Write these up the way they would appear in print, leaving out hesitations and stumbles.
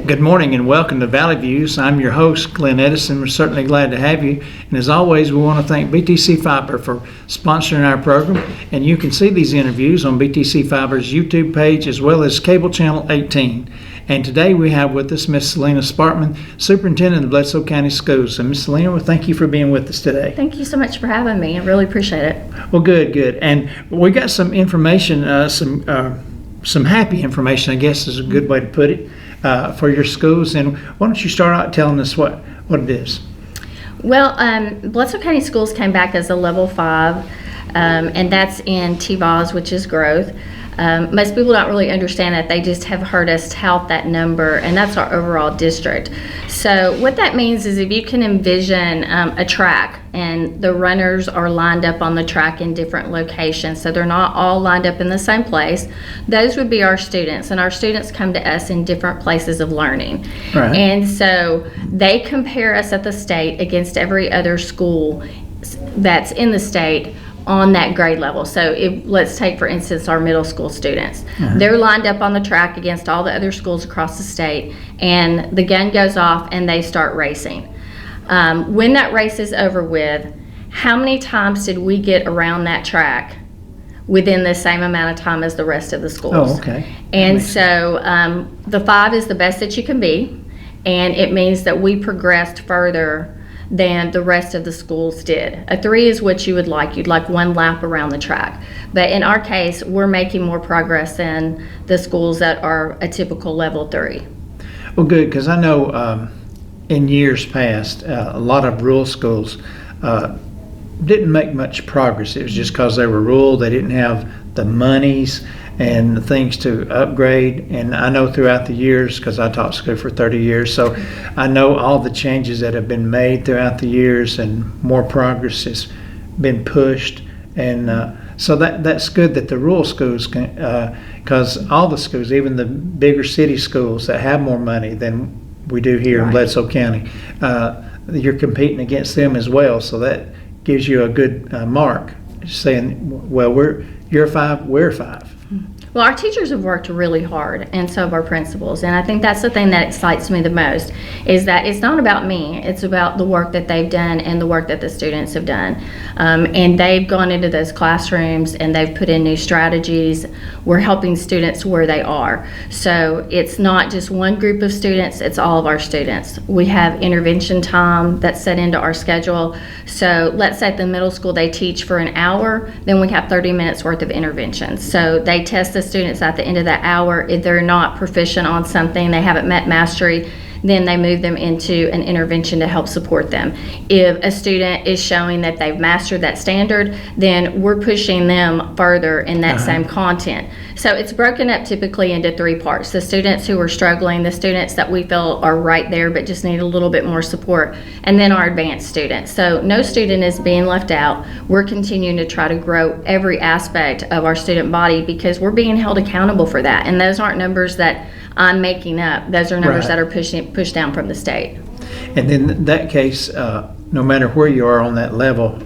Good morning and welcome to Valley Views. I'm your host, Glenn Edison. We're certainly glad to have you. And as always, we want to thank BTC Fiber for sponsoring our program. And you can see these interviews on BTC Fiber's YouTube page as well as cable channel 18. And today we have with us Miss Selina Sparkman, Superintendent of Bledsoe County Schools. So Miss Selina, well, thank you for being with us today. Thank you so much for having me. I really appreciate it. Well, good. And we got some information, some happy information, I guess is a good way to put it, for your schools. And why don't you start out telling us what it is? Well, Bledsoe County Schools came back as a level 5, and that's in TVAS, which is growth. Most people don't really understand that. They just have heard us tout that number, and that's our overall district. So what that means is if you can envision a track and the runners are lined up on the track in different locations, so they're not all lined up in the same place, those would be our students, and our students come to us in different places of learning. Right. And so they compare us at the state against every other school that's in the state on that grade level. So let's take, for instance, our middle school students. They're lined up on the track against all the other schools across the state, and the gun goes off and they start racing. When that race is over with, how many times did we get around that track within the same amount of time as the rest of the schools? Oh, okay. And so the 5 is the best that you can be, and it means that we progressed further than the rest of the schools did. A 3 is what you would like. You'd like one lap around the track. But in our case, we're making more progress than the schools that are a typical level 3. Well, good, because I know in years past, a lot of rural schools didn't make much progress. It was just because they were rural, they didn't have the monies and the things to upgrade. And I know throughout the years, because I taught school for 30 years, so I know all the changes that have been made throughout the years, and more progress has been pushed. And so that's good that the rural schools can, because all the schools, even the bigger city schools that have more money than we do here in Bledsoe County, you're competing against them as well. So that gives you a good mark, saying, well, you're 5, we're 5. Well, our teachers have worked really hard, and so have our principals, and I think that's the thing that excites me the most, is that it's not about me, it's about the work that they've done and the work that the students have done. And they've gone into those classrooms and they've put in new strategies. We're helping students where they are. So it's not just one group of students, it's all of our students. We have intervention time that's set into our schedule. So let's say at the middle school they teach for an hour, then we have 30 minutes worth of intervention. So they test the students at the end of that hour. If they're not proficient on something, they haven't met mastery, then they move them into an intervention to help support them. If a student is showing that they've mastered that standard, then we're pushing them further in that same content. So it's broken up typically into 3 parts. The students who are struggling, the students that we feel are right there but just need a little bit more support, and then our advanced students. So no student is being left out. We're continuing to try to grow every aspect of our student body because we're being held accountable for that. And those aren't numbers that I'm making up. Those are numbers that are pushed down from the state. And in that case, no matter where you are on that level,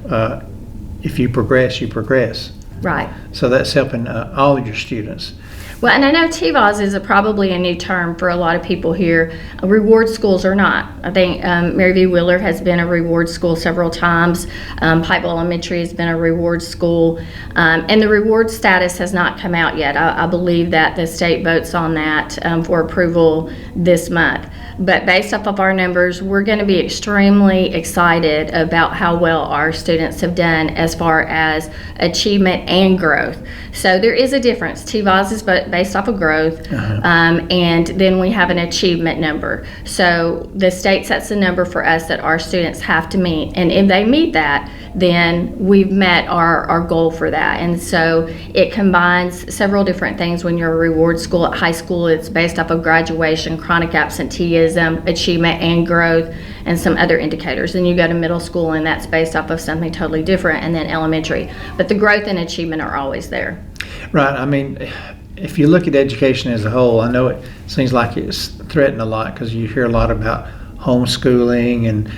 if you progress, you progress. Right. So that's helping all your students. Well, and I know TVAS is probably a new term for a lot of people here. Reward schools are not. I think Mary V. Wheeler has been a reward school several times. Pikeville Elementary has been a reward school. And the reward status has not come out yet. I believe that the state votes on that for approval this month. But based off of our numbers, we're going to be extremely excited about how well our students have done as far as achievement and growth. So there is a difference. TVAS is based off of growth, and then we have an achievement number. So the state sets a number for us that our students have to meet, and if they meet that, then we've met our goal for that. And so it combines several different things. When you're a reward school at high school, it's based off of graduation, chronic absenteeism, achievement and growth, and some other indicators. Then you go to middle school and that's based off of something totally different, and then elementary. But the growth and achievement are always there. Right. I mean, if you look at education as a whole, I know it seems like it's threatened a lot because you hear a lot about homeschooling and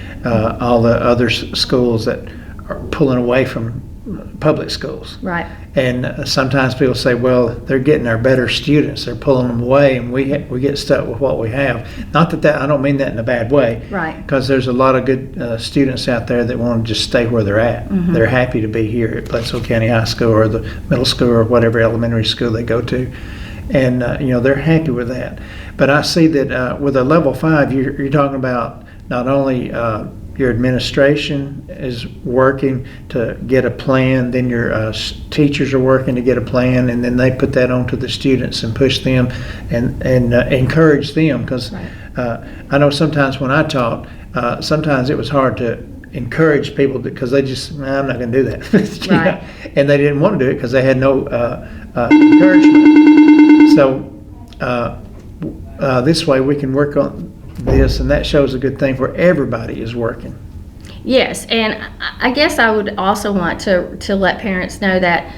all the other schools that are pulling away from public schools. Right. And sometimes people say, well, they're getting our better students. They're pulling them away, and we get stuck with what we have. Not that I don't mean that in a bad way. Right. Because there's a lot of good students out there that want to just stay where they're at. Mm-hmm. They're happy to be here at Bledsoe County High School or the middle school or whatever elementary school they go to. And, they're happy with that. But I see that with a level 5, you're talking about not only your administration is working to get a plan, then your teachers are working to get a plan, and then they put that onto the students and push them and encourage them. Because Right. I know sometimes when I taught, sometimes it was hard to encourage people because they just, I'm not going to do that. You know? Right. And they didn't want to do it because they had no encouragement. So this way we can work on this, and that shows a good thing where everybody is working. Yes, and I guess I would also want to let parents know that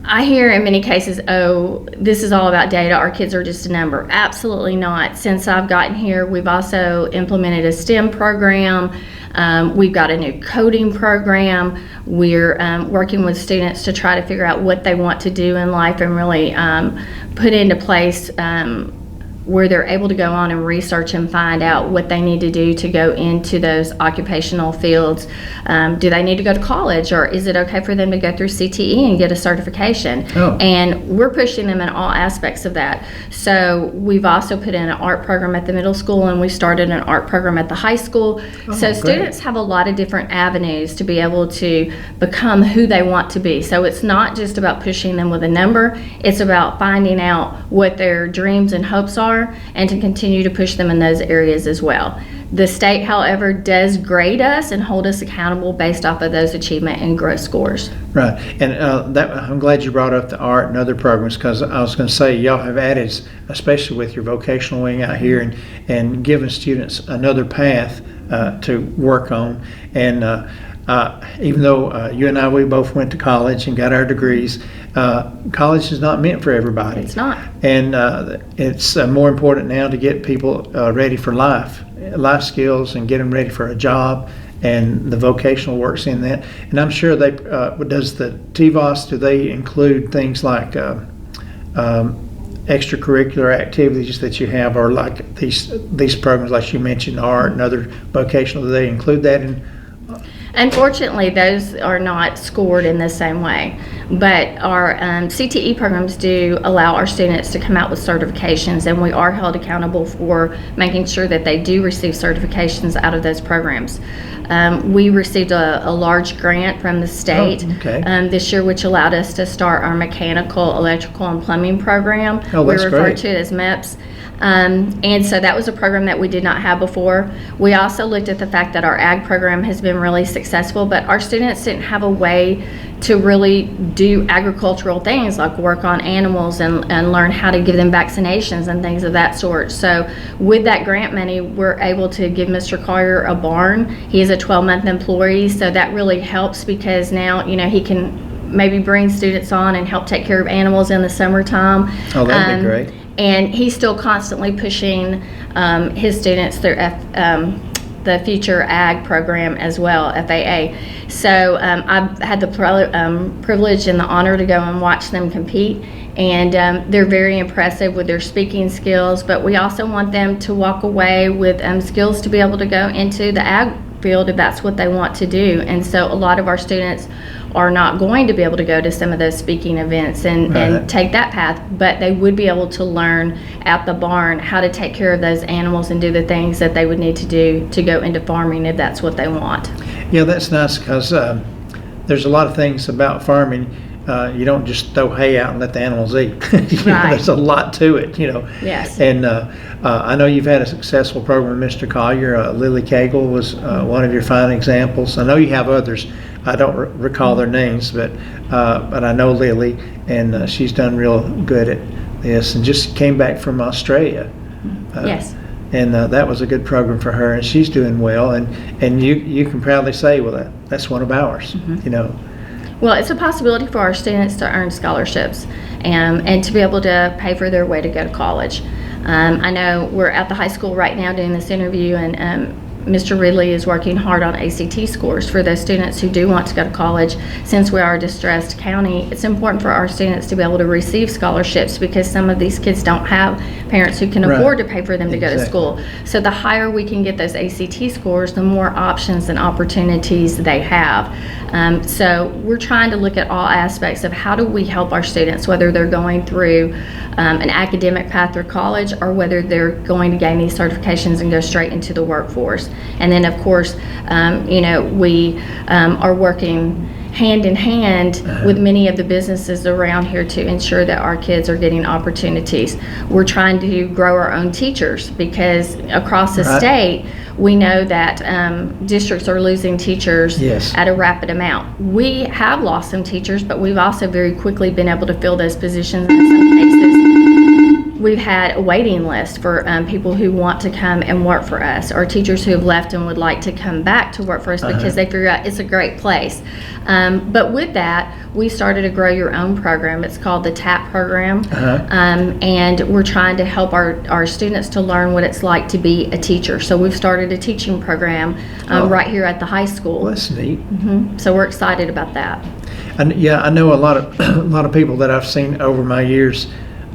I hear in many cases, oh, this is all about data, our kids are just a number. Absolutely not. Since I've gotten here, we've also implemented a STEM program. We've got a new coding program. We're working with students to try to figure out what they want to do in life and really put into place where they're able to go on and research and find out what they need to do to go into those occupational fields. Do they need to go to college, or is it okay for them to go through CTE and get a certification? Oh. And we're pushing them in all aspects of that. So we've also put in an art program at the middle school, and we started an art program at the high school. So great. students have a lot of different avenues to be able to become who they want to be. So it's not just about pushing them with a number, it's about finding out what their dreams and hopes are, and to continue to push them in those areas as well. The state, however, does grade us and hold us accountable based off of those achievement and growth scores. Right, and I'm glad you brought up the art and other programs, because I was going to say y'all have added, especially with your vocational wing out here, and giving students another path to work on. And even though you and I, we both went to college and got our degrees, college is not meant for everybody. It's not. And it's more important now to get people ready for life skills, and get them ready for a job, and the vocational works in that. And I'm sure they, does the TVOS, do they include things like extracurricular activities that you have, or like these programs like you mentioned, art and other vocational, do they include that in? Unfortunately, those are not scored in the same way, but our CTE programs do allow our students to come out with certifications, and we are held accountable for making sure that they do receive certifications out of those programs. We received a large grant from the state this year, which allowed us to start our mechanical, electrical, and plumbing program. Oh, that's we refer great. to it as MEPS. And so that was a program that we did not have before. We also looked at the fact that our ag program has been really successful, but our students didn't have a way to really do agricultural things like work on animals and learn how to give them vaccinations and things of that sort. So with that grant money, we're able to give Mr. Collier a barn. He is a 12-month employee, so that really helps, because now, he can maybe bring students on and help take care of animals in the summertime. Oh, that'd be great. And he's still constantly pushing his students through the Future Ag program as well, FAA. So I've had the privilege and the honor to go and watch them compete, and they're very impressive with their speaking skills, but we also want them to walk away with skills to be able to go into the ag field if that's what they want to do. And so a lot of our students are not going to be able to go to some of those speaking events and take that path, but they would be able to learn at the barn how to take care of those animals and do the things that they would need to do to go into farming if that's what they want. Yeah, that's nice, because there's a lot of things about farming. You don't just throw hay out and let the animals eat. There's a lot to it, Yes. And I know you've had a successful program with Mr. Collier. Lily Cagle was one of your fine examples. I know you have others. I don't recall their names, but I know Lily, and she's done real good at this, and just came back from Australia. Yes. And that was a good program for her, and she's doing well. And you can proudly say, well, that's one of ours. Well, it's a possibility for our students to earn scholarships and to be able to pay for their way to go to college. I know we're at the high school right now doing this interview, and Mr. Ridley is working hard on ACT scores for those students who do want to go to college. Since we are a distressed county, it's important for our students to be able to receive scholarships because some of these kids don't have parents who can afford to pay for them to go to school. So the higher we can get those ACT scores, the more options and opportunities they have. So we're trying to look at all aspects of how do we help our students, whether they're going through an academic path through college or whether they're going to gain these certifications and go straight into the workforce. And then, of course, we are working hand in hand with many of the businesses around here to ensure that our kids are getting opportunities. We're trying to grow our own teachers because across the state, we know that districts are losing teachers at a rapid amount. We have lost some teachers, but we've also very quickly been able to fill those positions. In some cases, we've had a waiting list for people who want to come and work for us, or teachers who have left and would like to come back to work for us because they figure out it's a great place. But with that, we started a Grow Your Own program. It's called the TAP program. And we're trying to help our students to learn what it's like to be a teacher. So we've started a teaching program right here at the high school. Well, that's neat. So we're excited about that. And I know a lot of people that I've seen over my years.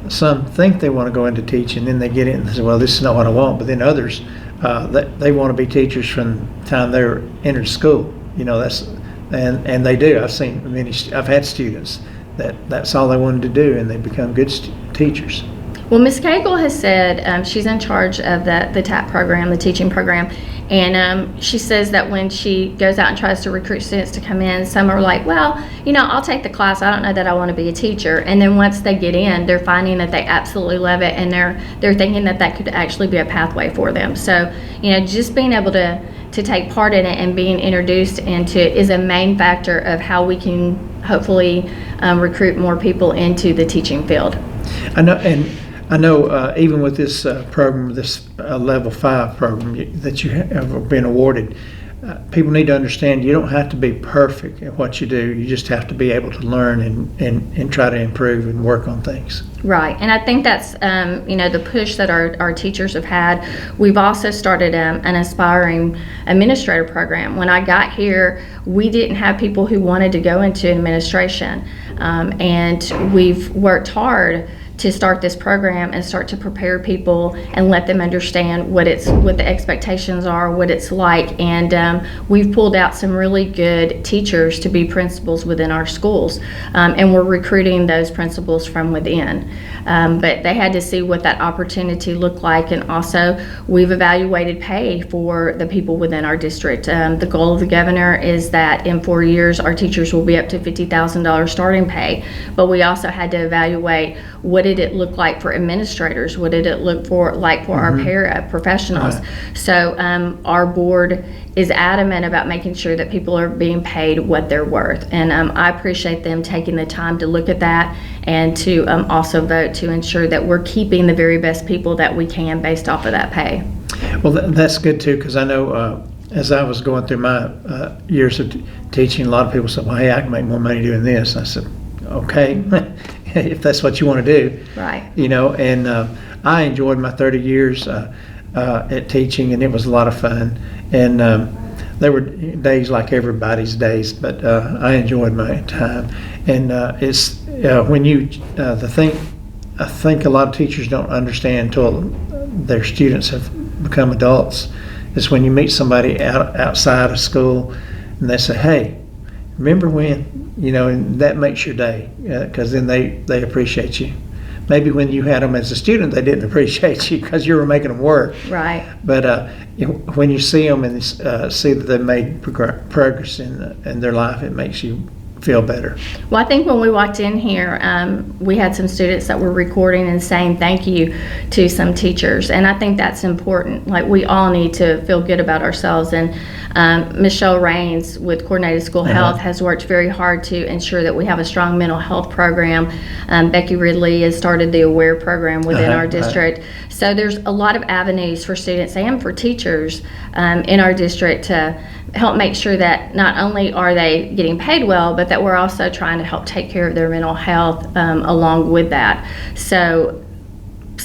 Some think they want to go into teaching, then they get in and say, well, this is not what I want. But then others, they want to be teachers from the time they were entered school. And they do. I've had students that's all they wanted to do, and they become good teachers. Well, Ms. Cagle has said she's in charge of the TAP program, the teaching program, and she says that when she goes out and tries to recruit students to come in, some are like, well, I'll take the class. I don't know that I want to be a teacher. And then once they get in, they're finding that they absolutely love it, and they're thinking that could actually be a pathway for them. So, just being able to take part in it and being introduced into it is a main factor of how we can hopefully recruit more people into the teaching field. I know even with this program, this level 5 program that you have been awarded, people need to understand you don't have to be perfect at what you do. You just have to be able to learn and try to improve and work on things. Right, and I think that's the push that our teachers have had. We've also started an aspiring administrator program. When I got here, we didn't have people who wanted to go into administration, and we've worked hard to start this program and start to prepare people and let them understand what the expectations are, what it's like, and we've pulled out some really good teachers to be principals within our schools, and we're recruiting those principals from within. But they had to see what that opportunity looked like, and also we've evaluated pay for the people within our district. The goal of the governor is that in 4 years our teachers will be up to $50,000 starting pay, but we also had to evaluate what did it look like for administrators, what did it look like for our paraprofessionals. So our board is adamant about making sure that people are being paid what they're worth, and I appreciate them taking the time to look at that and to also vote to ensure that we're keeping the very best people that we can based off of that pay. Well, that's good too, because I know as I was going through my years of teaching, a lot of people said, well, hey, I can make more money doing this. I said, okay, if that's what you want to do. Right. And I enjoyed my 30 years at teaching, and it was a lot of fun. And there were days like everybody's days, but I enjoyed my time. And it's when you I think a lot of teachers don't understand until their students have become adults. It's when you meet somebody outside of school, and they say, "Hey, remember when?" And that makes your day, because then they appreciate you. Maybe when you had them as a student, they didn't appreciate you because you were making them work. Right. But when you see them and see that they've made progress in their life, it makes you feel better. Well, I think when we walked in here, we had some students that were recording and saying thank you to some teachers, and I think that's important. Like, we all need to feel good about ourselves, and Michelle Raines with Coordinated School Health has worked very hard to ensure that we have a strong mental health program. Becky Ridley has started the AWARE program within our district. So there's a lot of avenues for students and for teachers in our district to help make sure that not only are they getting paid well, but that we're also trying to help take care of their mental health along with that. So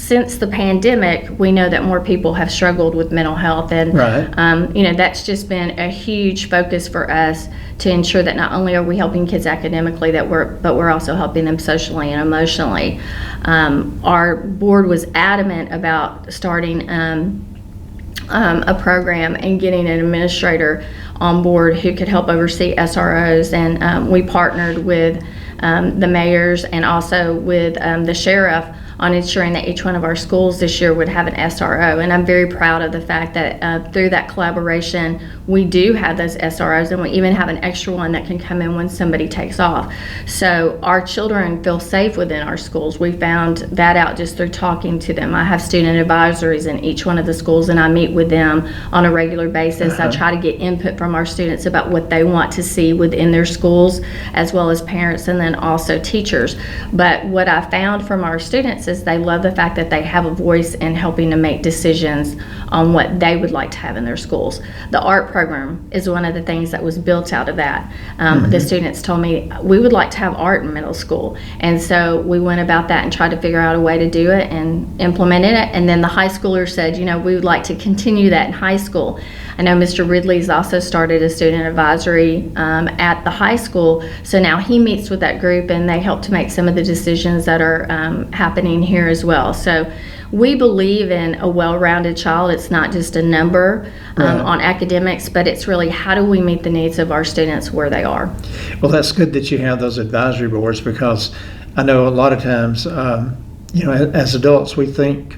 since the pandemic, we know that more people have struggled with mental health, and Right. that's just been a huge focus for us to ensure that not only are we helping kids academically, but we're also helping them socially and emotionally. Our board was adamant about starting a program and getting an administrator on board who could help oversee SROs, and we partnered with the mayors and also with the sheriff on ensuring that each one of our schools this year would have an SRO. And I'm very proud of the fact that through that collaboration, we do have those SROs, and we even have an extra one that can come in when somebody takes off. So our children feel safe within our schools. We found that out just through talking to them. I have student advisories in each one of the schools, and I meet with them on a regular basis. I try to get input from our students about what they want to see within their schools, as well as parents and then also teachers. But what I found from our students is they love the fact that they have a voice in helping to make decisions on what they would like to have in their schools. The art program is one of the things that was built out of that. The students told me, we would like to have art in middle school. And so we went about that and tried to figure out a way to do it and implemented it. And then the high schoolers said, we would like to continue that in high school. I know Mr. Ridley's also started a student advisory at the high school. So now he meets with that group and they help to make some of the decisions that are happening here as well. So we believe in a well-rounded child. It's not just a number on academics, but it's really how do we meet the needs of our students where they are. Well, that's good that you have those advisory boards, because I know a lot of times, as adults, we think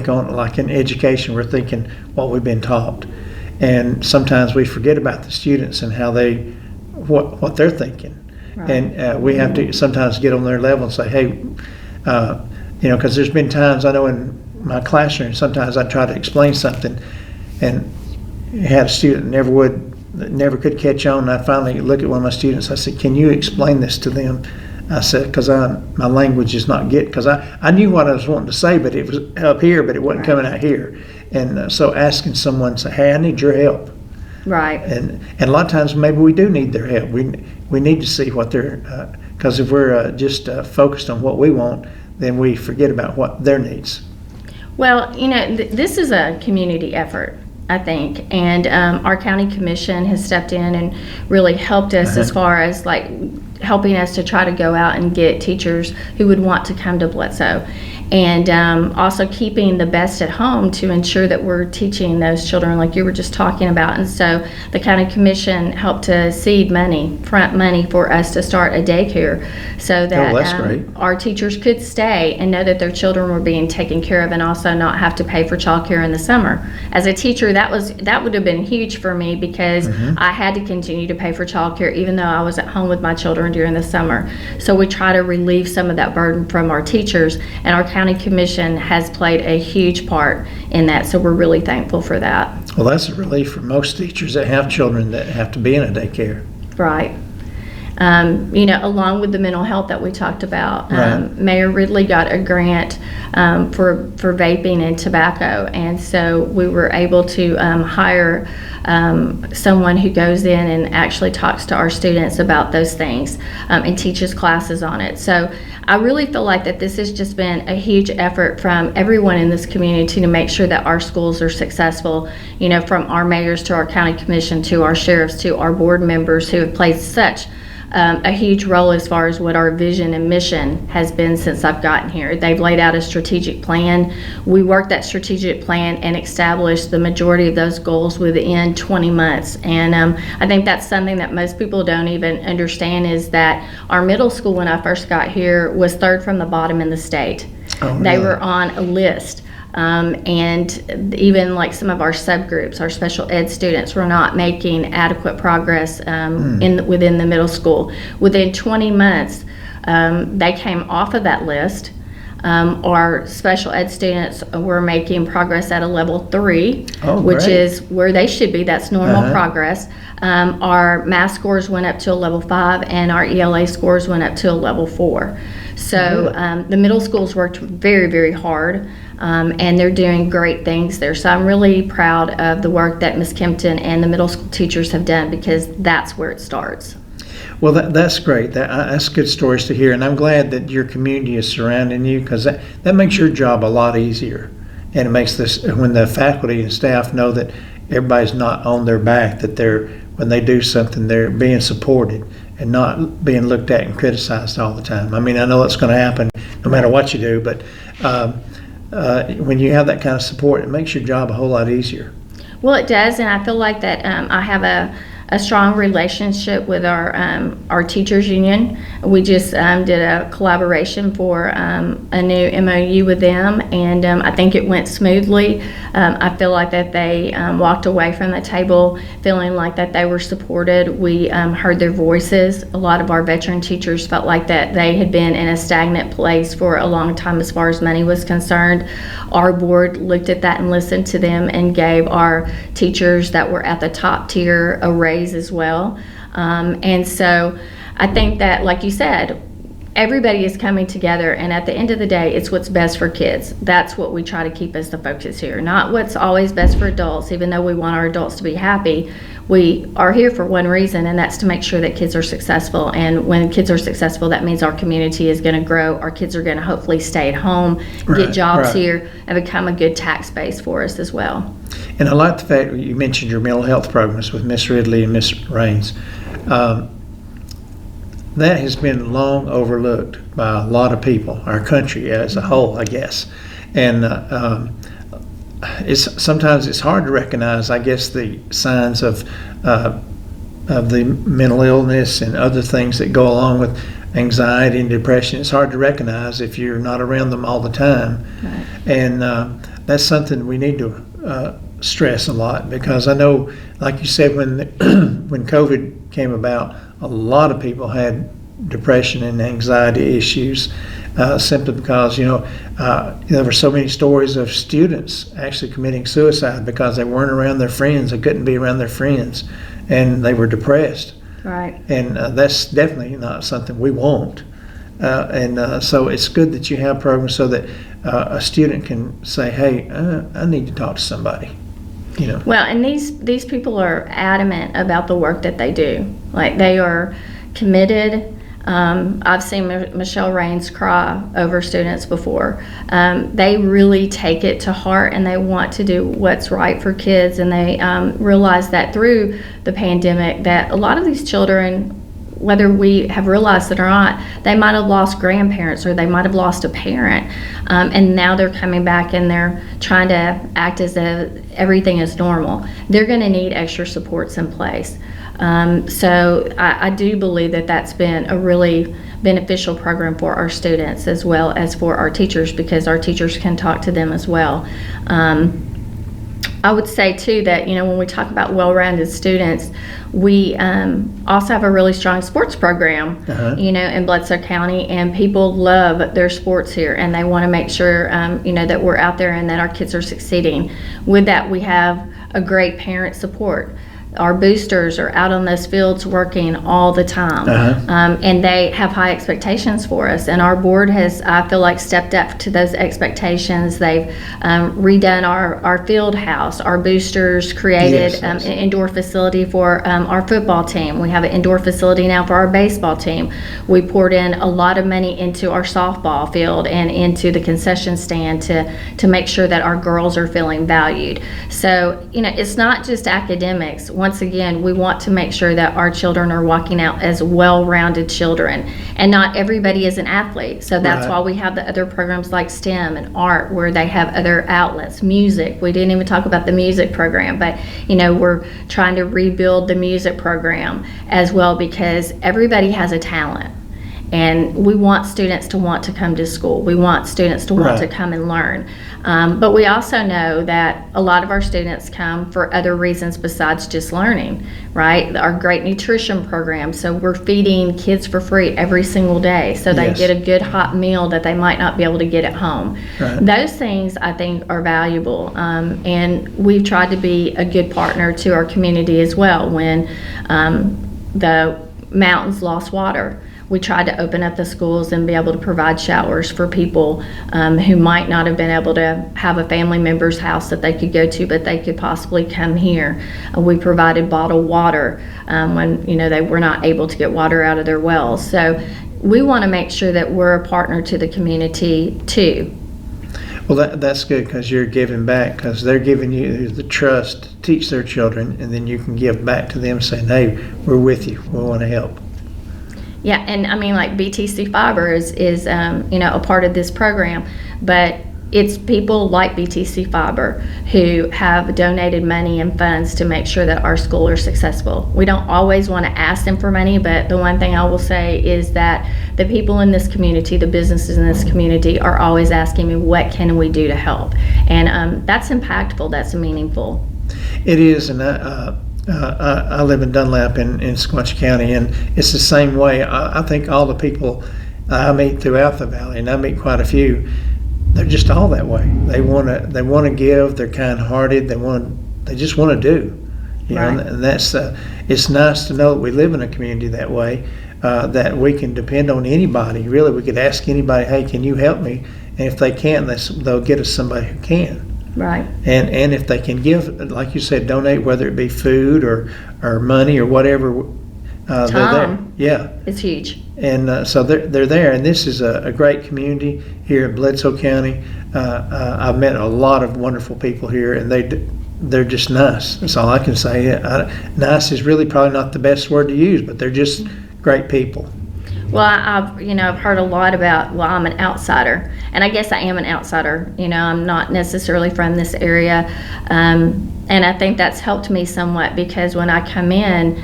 on, like in education, we're thinking what we've been taught. And sometimes we forget about the students and how what they're thinking. Right. And we have to sometimes get on their level and say, hey, because there's been times, I know in my classroom, sometimes I try to explain something and had a student that never could catch on. And I finally look at one of my students, I said, can you explain this to them? I said, because my language is not getting, because I knew what I was wanting to say, but it was up here, but it wasn't coming out here. And so asking someone, say, hey, I need your help. Right. And a lot of times maybe we do need their help. We need to see what they're, because if we're just focused on what we want, then we forget about what their needs. Well, this is a community effort, I think, and our county commission has stepped in and really helped us as far as helping us to try to go out and get teachers who would want to come to Bledsoe, and also keeping the best at home to ensure that we're teaching those children like you were just talking about. And so the county commission helped to seed front money for us to start a daycare so that our teachers could stay and know that their children were being taken care of, and also not have to pay for childcare in the summer. As a teacher, that would have been huge for me, because I had to continue to pay for childcare even though I was at home with my children during the summer. So we try to relieve some of that burden from our teachers, and our county commission has played a huge part in that, so we're really thankful for that. Well, that's a relief for most teachers that have children that have to be in a daycare. Right. Along with the mental health that we talked about, Mayor Ridley got a grant for vaping and tobacco, and so we were able to hire someone who goes in and actually talks to our students about those things and teaches classes on it. So I really feel like that this has just been a huge effort from everyone in this community to make sure that our schools are successful, from our mayors to our county commission to our sheriffs to our board members who have played such a huge role as far as what our vision and mission has been since I've gotten here. They've laid out a strategic plan. We worked that strategic plan and established the majority of those goals within 20 months. And I think that's something that most people don't even understand, is that our middle school, when I first got here, was third from the bottom in the state. They were on a list. And even like some of our subgroups, our special ed students, were not making adequate progress within the middle school. Within 20 months, they came off of that list. Our special ed students were making progress at a level 3, which is where they should be. That's normal progress. Our math scores went up to a level 5, and our ELA scores went up to a level 4. So the middle schools worked very, very hard, and they're doing great things there. So I'm really proud of the work that Ms. Kempton and the middle school teachers have done, because that's where it starts. Well, that's great. That's good stories to hear, and I'm glad that your community is surrounding you, because that makes your job a lot easier, and it makes this, when the faculty and staff know that everybody's not on their back, that when they do something, they're being supported and not being looked at and criticized all the time. I mean, I know it's going to happen no matter what you do, but when you have that kind of support, it makes your job a whole lot easier. Well, it does, and I feel like that I have a strong relationship with our teachers union. We just did a collaboration for a new MOU with them, and I think it went smoothly. I feel like that they walked away from the table feeling like that they were supported. We heard their voices. A lot of our veteran teachers felt like that they had been in a stagnant place for a long time as far as money was concerned. Our board looked at that and listened to them and gave our teachers that were at the top tier a raise as well. And so I think that, like you said, everybody is coming together, and at the end of the day, it's what's best for kids. That's what we try to keep as the focus here, not what's always best for adults. Even though we want our adults to be happy, we are here for one reason, and that's to make sure that kids are successful. And when kids are successful, that means our community is going to grow. Our kids are going to hopefully stay at home, get jobs here, and become a good tax base for us as well. And I like the fact you mentioned your mental health programs with Miss Ridley and Miss Raines. That has been long overlooked by a lot of people, our country as a whole, I guess. And sometimes it's hard to recognize, I guess, the signs of the mental illness and other things that go along with anxiety and depression. It's hard to recognize if you're not around them all the time. Right. And that's something we need to stress a lot, because I know, like you said, when COVID came about, a lot of people had depression and anxiety issues, simply because there were so many stories of students actually committing suicide because they weren't around their friends. They couldn't be around their friends, and they were depressed. Right. And that's definitely not something we want. So it's good that you have programs so that a student can say, "Hey, I need to talk to somebody." Well, and these people are adamant about the work that they do. Like, they are committed. I've seen Michelle Raines cry over students before. They really take it to heart, and they want to do what's right for kids. And they realize that through the pandemic, that a lot of these children, whether we have realized it or not, they might have lost grandparents, or they might have lost a parent, and now they're coming back and they're trying to act as if everything is normal. They're going to need extra supports in place. So I do believe that that's been a really beneficial program for our students as well as for our teachers, because our teachers can talk to them as well. I would say too that when we talk about well-rounded students, we also have a really strong sports program, in Bledsoe County, and people love their sports here, and they want to make sure that we're out there and that our kids are succeeding. With that, we have a great parent support. Our boosters are out on those fields working all the time, and they have high expectations for us. And our board has, I feel like, stepped up to those expectations. They've redone our field house. Our boosters created an indoor facility for our football team. We have an indoor facility now for our baseball team. We poured in a lot of money into our softball field and into the concession stand to make sure that our girls are feeling valued. So, it's not just academics. Once again, we want to make sure that our children are walking out as well-rounded children, and not everybody is an athlete. So that's why we have the other programs like STEM and art, where they have other outlets. Music, we didn't even talk about the music program, but we're trying to rebuild the music program as well, because everybody has a talent. And we want students to want to come to school. We want students to want to come and learn. But we also know that a lot of our students come for other reasons besides just learning, right? Our great nutrition program. So we're feeding kids for free every single day, so they get a good hot meal that they might not be able to get at home. Those things, I think, are valuable. And we've tried to be a good partner to our community as well. When the mountains lost water, we tried to open up the schools and be able to provide showers for people who might not have been able to have a family member's house that they could go to, but they could possibly come here. We provided bottled water when they were not able to get water out of their wells. So we want to make sure that we're a partner to the community too. Well, that's good, because you're giving back, because they're giving you the trust to teach their children, and then you can give back to them saying, hey, we're with you, we want to help. Yeah, and I mean, like BTC Fiber is a part of this program, but it's people like BTC Fiber who have donated money and funds to make sure that our school are successful. We don't always want to ask them for money, but the one thing I will say is that the people in this community, the businesses in this community, are always asking me, what can we do to help? And that's impactful, that's meaningful. It is, and I live in Dunlap in Sequatchie County, and it's the same way. I think all the people I meet throughout the valley, and I meet quite a few, they're just all that way. They want to give. They're kind-hearted. They just want to do. Right. And that's it's nice to know that we live in a community that way, that we can depend on anybody. Really, we could ask anybody, hey, can you help me? And if they can't, they'll get us somebody who can. Right. And if they can give, like you said, donate, whether it be food or money or whatever, they're there. Yeah. It's huge. And so they're there, and this is a great community here in Bledsoe County. I've met a lot of wonderful people here, and they're just nice. That's all I can say. Nice is really probably not the best word to use, but they're just great people. Well, I've heard a lot about, well, I'm an outsider, and I guess I am an outsider. I'm not necessarily from this area, and I think that's helped me somewhat, because when I came in,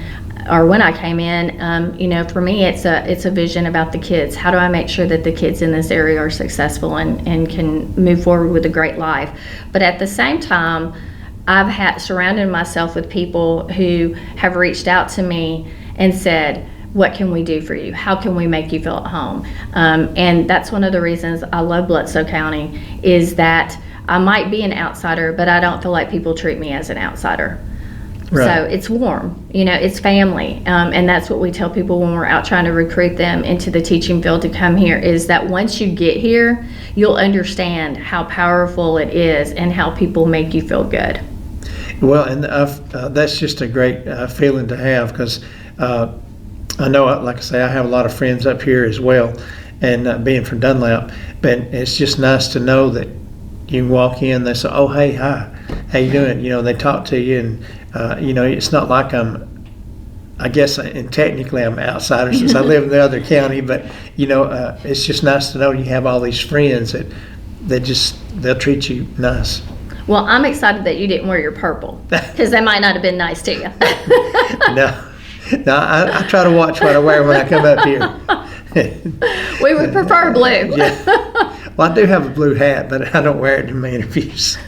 for me, it's a vision about the kids. How do I make sure that the kids in this area are successful and can move forward with a great life? But at the same time, I've surrounded myself with people who have reached out to me and said, what can we do for you? How can we make you feel at home? And that's one of the reasons I love Bledsoe County, is that I might be an outsider, but I don't feel like people treat me as an outsider. Right. So it's warm, it's family. And that's what we tell people when we're out trying to recruit them into the teaching field to come here, is that once you get here, you'll understand how powerful it is and how people make you feel good. Well, and that's just a great feeling to have, because I know, like I say, I have a lot of friends up here as well, and being from Dunlap, but it's just nice to know that you can walk in, they say, oh, hey, hi, how you doing? They talk to you, and it's not like I guess, and technically I'm an outsider since I live in the other county, but it's just nice to know you have all these friends that they'll treat you nice. Well, I'm excited that you didn't wear your purple, because they might not have been nice to you. No, I try to watch what I wear when I come up here. We would prefer blue. Yeah. Well, I do have a blue hat, but I don't wear it in my interviews.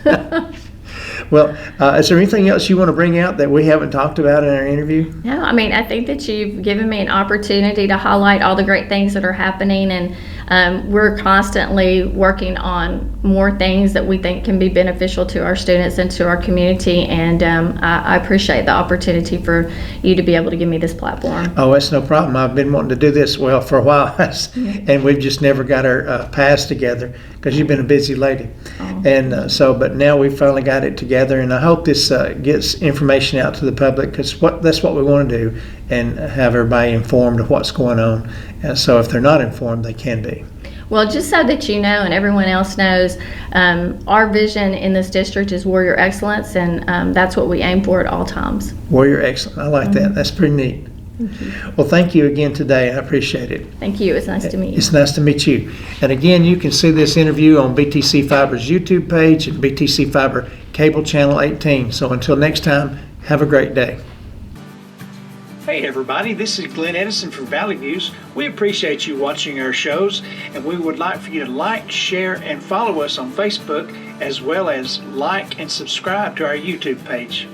Well, is there anything else you want to bring out that we haven't talked about in our interview? No, I think that you've given me an opportunity to highlight all the great things that are happening, and we're constantly working on more things that we think can be beneficial to our students and to our community, and I appreciate the opportunity for you to be able to give me this platform. Oh, that's no problem. I've been wanting to do this, for a while, and we've just never got our paths together, because you've been a busy lady. Oh. And but now we've finally got it together, and I hope this gets information out to the public, because that's what we want to do, and have everybody informed of what's going on. And so if they're not informed, they can be. Well, just so that you know and everyone else knows, our vision in this district is Warrior Excellence, and that's what we aim for at all times. Warrior Excellence. I like that. That's pretty neat. Thank you. Well, thank you again today. I appreciate it. Thank you. It's nice to meet you. It's nice to meet you. And again, you can see this interview on BTC Fiber's YouTube page and BTC Fiber Cable Channel 18. So until next time, have a great day. Hey everybody, this is Glenn Edison from Valley Views. We appreciate you watching our shows, and we would like for you to like, share, and follow us on Facebook, as well as like and subscribe to our YouTube page.